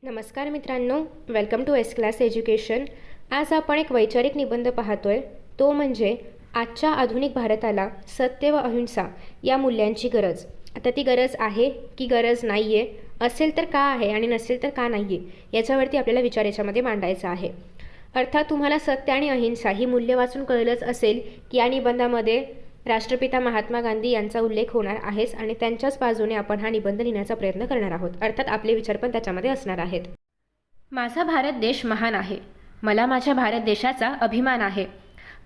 नमस्कार मित्रांनो, welcome to S class education. आज आपण एक वैचारिक निबंध पाहतोय, तो म्हणजे आजच्या आधुनिक भारताला सत्य व अहिंसा या मूल्यांची गरज। आता ती गरज आहे की गरज नाही आहे, असेल तर का आहे आणि नसेल तर का नाही आहे, याच्यावरती आपल्याला विचार याच्यामध्ये मांडायचा आहे। अर्थात तुम्हाला सत्य आणि अहिंसा ही मूल्य वाचून कळलंच असेल की या निबंधामध्ये राष्ट्रपिता महात्मा गांधी यांचा उल्लेख होणार आहेच आणि त्यांच्याच बाजूने आपण हा निबंध लिहिण्याचा प्रयत्न करणार आहोत। अर्थात आपले विचार पण त्याच्यामध्ये असणार आहेत। माझा भारत देश महान आहे, मला माझ्या भारत देशाचा अभिमान आहे।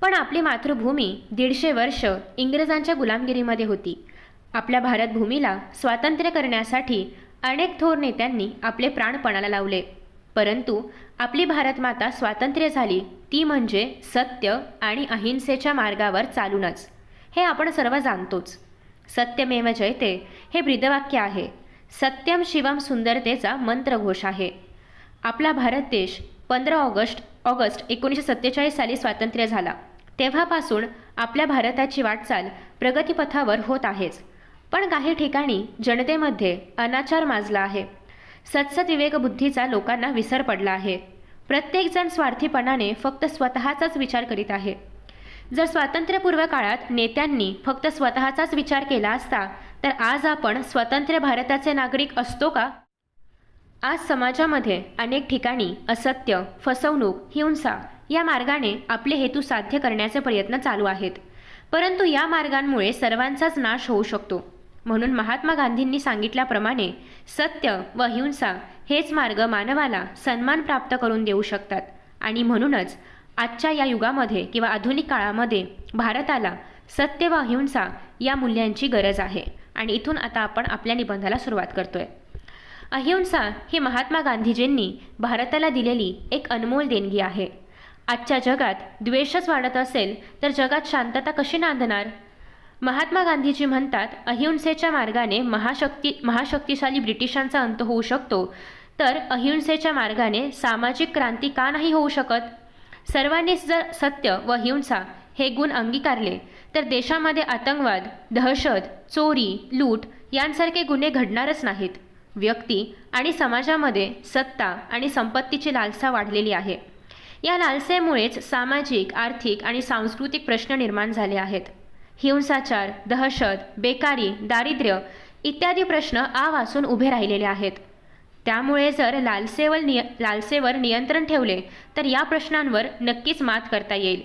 पण आपली मातृभूमी 150 वर्ष इंग्रजांच्या गुलामगिरीमध्ये होती। आपल्या भारत भूमीला स्वातंत्र्य करण्यासाठी अनेक थोर नेत्यांनी आपले प्राण पणाला लावले, परंतु आपली भारत माता स्वातंत्र्य झाली ती म्हणजे सत्य आणि अहिंसेच्या मार्गावर चालूनच। हे आपण सर्व जाणतोच। सत्यमेव जयते हे ब्रीदवाक्य आहे। सत्यम शिवम सुंदरतेचा मंत्रघोष आहे। आपला भारत देश 15 ऑगस्ट 1947 साली स्वातंत्र्य झाला। तेव्हापासून आपल्या भारताची वाटचाल प्रगतीपथावर होत आहेच, पण काही ठिकाणी जनतेमध्ये अनाचार माजला आहे। सत्सद विवेकबुद्धीचा लोकांना विसर पडला आहे। प्रत्येकजण स्वार्थीपणाने फक्त स्वतःचाच विचार करीत आहे। जर स्वातंत्र्यपूर्व काळात नेत्यांनी फक्त स्वतःचाच विचार केला असता तर आज आपण स्वतंत्र भारताचे नागरिक असतो का? आज समाजामध्ये अनेक ठिकाणी असत्य, फसवणूक, हिंसा या मार्गाने आपले हेतू साध्य करण्याचे प्रयत्न चालू आहेत, परंतु या मार्गांमुळे सर्वांचाच नाश होऊ शकतो। म्हणून महात्मा गांधींनी सांगितल्याप्रमाणे सत्य व अहिंसा हेच मार्ग मानवाला सन्मान प्राप्त करून देऊ शकतात आणि म्हणूनच आजच्या या युगामध्ये किंवा आधुनिक काळामध्ये भारताला सत्य व अहिंसा या मूल्यांची गरज आहे। आणि इथून आता आपण आपल्या निबंधाला सुरुवात करतोय। अहिंसा ही महात्मा गांधीजींनी भारताला दिलेली एक अनमोल देणगी आहे। आजच्या जगात द्वेषच वाढत असेल तर जगात शांतता कशी नांदणार? महात्मा गांधीजी म्हणतात, अहिंसेच्या मार्गाने महाशक्तिशाली ब्रिटिशांचा अंत होऊ शकतो, तर अहिंसेच्या मार्गाने सामाजिक क्रांती का नाही होऊ शकत? सर्वांनीच जर सत्य व अहिंसा हे गुण अंगीकारले तर देशामध्ये आतंकवाद, दहशत, चोरी, लूट यांसारखे गुन्हे घडणारच नाहीत। व्यक्ती आणि समाजामध्ये सत्ता आणि संपत्तीची लालसा वाढलेली आहे। या लालसेमुळेच सामाजिक, आर्थिक आणि सांस्कृतिक प्रश्न निर्माण झाले आहेत। हिंसाचार, दहशत, बेकारी, दारिद्र्य इत्यादी प्रश्न आवासून उभे राहिलेले आहेत। त्यामुळे जर लालसेवर नियंत्रण ठेवले तर या प्रश्नांवर नक्कीच मात करता येईल।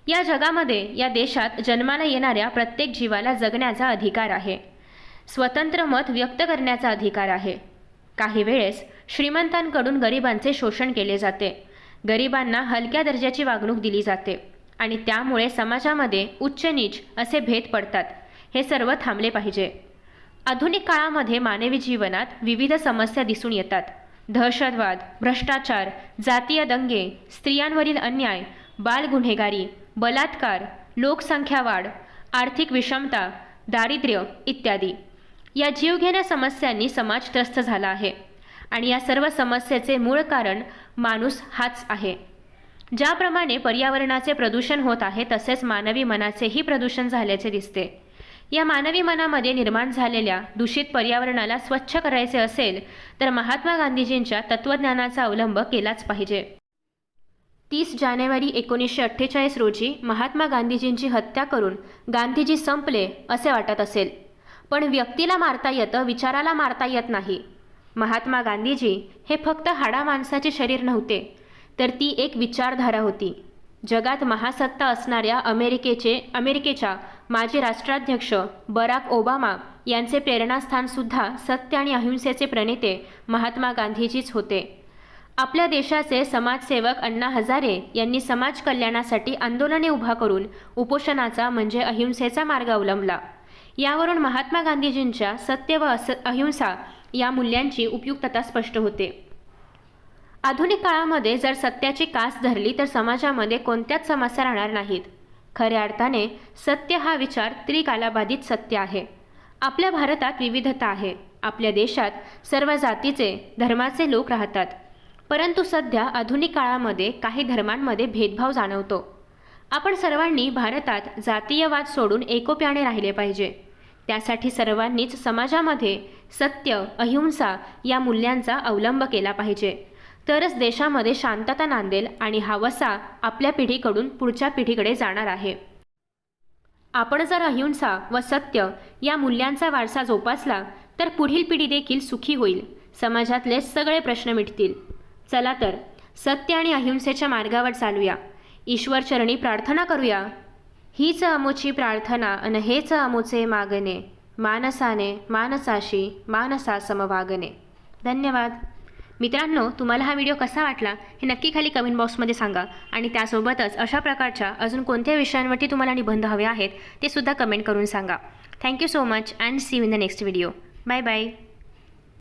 या जगामध्ये, या देशात जन्माला येणाऱ्या प्रत्येक जीवाला जगण्याचा अधिकार आहे। स्वतंत्र मत व्यक्त करण्याचा अधिकार आहे। काही वेळेस श्रीमंतांकडून गरिबांचे शोषण केले जाते, गरिबांना हलक्या दर्जाची वागणूक दिली जाते आणि त्यामुळे समाजामध्ये उच्च नीच असे भेद पडतात। हे सर्व थांबले पाहिजे। आधुनिक काळामध्ये मानवी जीवनात विविध समस्या दिसून येतात। दहशतवाद, भ्रष्टाचार, जातीय दंगे, स्त्रियांवरील अन्याय, बाल गुन्हेगारी, बलात्कार, लोकसंख्या वाढ, आर्थिक विषमता, दारिद्र्य इत्यादी या जीवघेण्या समस्यांनी समाज त्रस्त झाला आहे आणि या सर्व समस्येचे मूळ कारण माणूस हाच आहे। ज्याप्रमाणे पर्यावरणाचे प्रदूषण होत आहे तसेच मानवी मनाचेही प्रदूषण झाल्याचे दिसते। या मानवी मनामध्ये निर्माण झालेल्या दूषित पर्यावरणाला स्वच्छ करायचे असेल तर महात्मा गांधीजींच्या तत्त्वज्ञानाचा अवलंब केलाच पाहिजे। 30 जानेवारी 1948 रोजी महात्मा गांधीजींची हत्या करून गांधीजी संपले असे वाटत असेल, पण व्यक्तीला मारता येतं, विचाराला मारता येत नाही। महात्मा गांधीजी हे फक्त हाडा माणसाचे शरीर नव्हते, तर ती एक विचारधारा होती। जगात महासत्ता असणाऱ्या अमेरिकेच्या माजी राष्ट्राध्यक्ष बराक ओबामा यांचे प्रेरणास्थानसुद्धा सत्य आणि अहिंसेचे प्रणेते महात्मा गांधीजीच होते। आपल्या देशाचे समाजसेवक अण्णा हजारे यांनी समाज कल्याणासाठी आंदोलने उभा करून उपोषणाचा म्हणजे अहिंसेचा मार्ग अवलंबला। यावरून महात्मा गांधीजींच्या सत्य व अहिंसा या मूल्यांची उपयुक्तता स्पष्ट होते। आधुनिक काळामध्ये जर सत्याची कास धरली तर समाजामध्ये कोणत्याच समस्या राहणार नाहीत। खऱ्या अर्थाने सत्य हा विचार त्रिकालाबाधित सत्य आहे। आपल्या भारतात विविधता आहे। आपल्या देशात सर्व जातीचे, धर्माचे लोक राहतात, परंतु सध्या आधुनिक काळामध्ये काही धर्मांमध्ये भेदभाव जाणवतो। आपण सर्वांनी भारतात जातीयवाद सोडून एकोप्याने राहिले पाहिजे। त्यासाठी सर्वांनीच समाजामध्ये सत्य, अहिंसा या मूल्यांचा अवलंब केला पाहिजे. तरच देशामध्ये शांतता नांदेल आणि हा वसा आपल्या पिढीकडून पुढच्या पिढीकडे जाणार आहे. आपण जर अहिंसा व सत्य या मूल्यांचा वारसा जोपासला तर पुढील पिढी देखील सुखी होईल. समाजातले सगळे प्रश्न मिटतील. चला तर सत्य आणि अहिंसेच्या मार्गावर चालूया. ईश्वरचरणी प्रार्थना करूया. हीच अमोची प्रार्थना अन हेच अमोचे मागणे, मानसाने मानसाशी मानसा समवागणे. धन्यवाद. मित्रांनो, तुम्हाला हा व्हिडिओ कसा वाटला हे नक्की खाली कमेंट बॉक्समध्ये सांगा आणि त्यासोबतच अशा प्रकारच्या अजून कोणत्या विषयांवरती तुम्हाला निबंध हवे आहेत ते सुद्धा कमेंट करून सांगा. Thank you so much and see you in the next video. Bye bye.